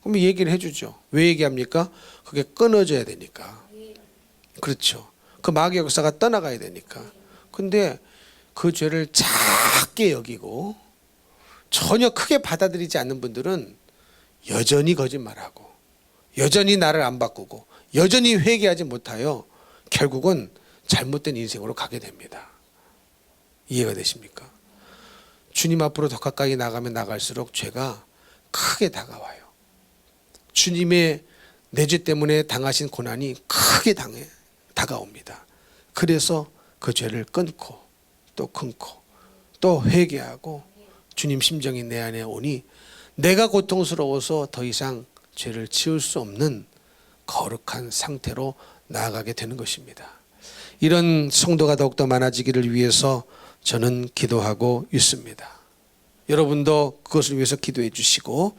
그럼 얘기를 해주죠. 왜 얘기합니까? 그게 끊어져야 되니까. 그렇죠. 그 마귀의 역사가 떠나가야 되니까. 근데 그 죄를 작게 여기고 전혀 크게 받아들이지 않는 분들은 여전히 거짓말하고 여전히 나를 안 바꾸고 여전히 회개하지 못하여 결국은 잘못된 인생으로 가게 됩니다. 이해가 되십니까? 주님 앞으로 더 가까이 나가면 나갈수록 죄가 크게 다가와요. 주님의 내 죄 때문에 당하신 고난이 크게 다가옵니다. 그래서 그 죄를 끊고 또 끊고 또 회개하고 주님 심정이 내 안에 오니 내가 고통스러워서 더 이상 죄를 지을 수 없는 거룩한 상태로 나아가게 되는 것입니다. 이런 성도가 더욱더 많아지기를 위해서 저는 기도하고 있습니다. 여러분도 그것을 위해서 기도해 주시고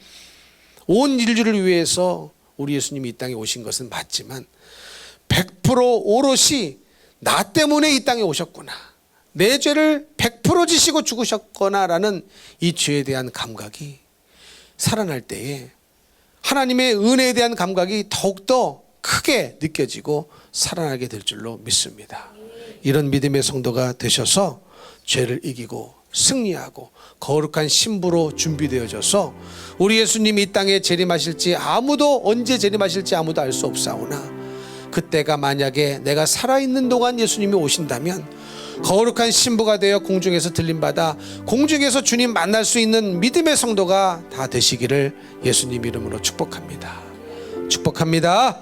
온 인류를 위해서 우리 예수님이 이 땅에 오신 것은 맞지만 100% 오롯이 나 때문에 이 땅에 오셨구나. 내 죄를 100% 지시고 죽으셨거나라는 이 죄에 대한 감각이 살아날 때에 하나님의 은혜에 대한 감각이 더욱더 크게 느껴지고 살아나게 될 줄로 믿습니다. 이런 믿음의 성도가 되셔서 죄를 이기고 승리하고 거룩한 신부로 준비되어져서 우리 예수님이 이 땅에 재림하실지 아무도 언제 재림하실지 아무도 알 수 없사오나 그때가 만약에 내가 살아있는 동안 예수님이 오신다면 거룩한 신부가 되어 공중에서 들림받아 공중에서 주님 만날 수 있는 믿음의 성도가 다 되시기를 예수님 이름으로 축복합니다. 축복합니다.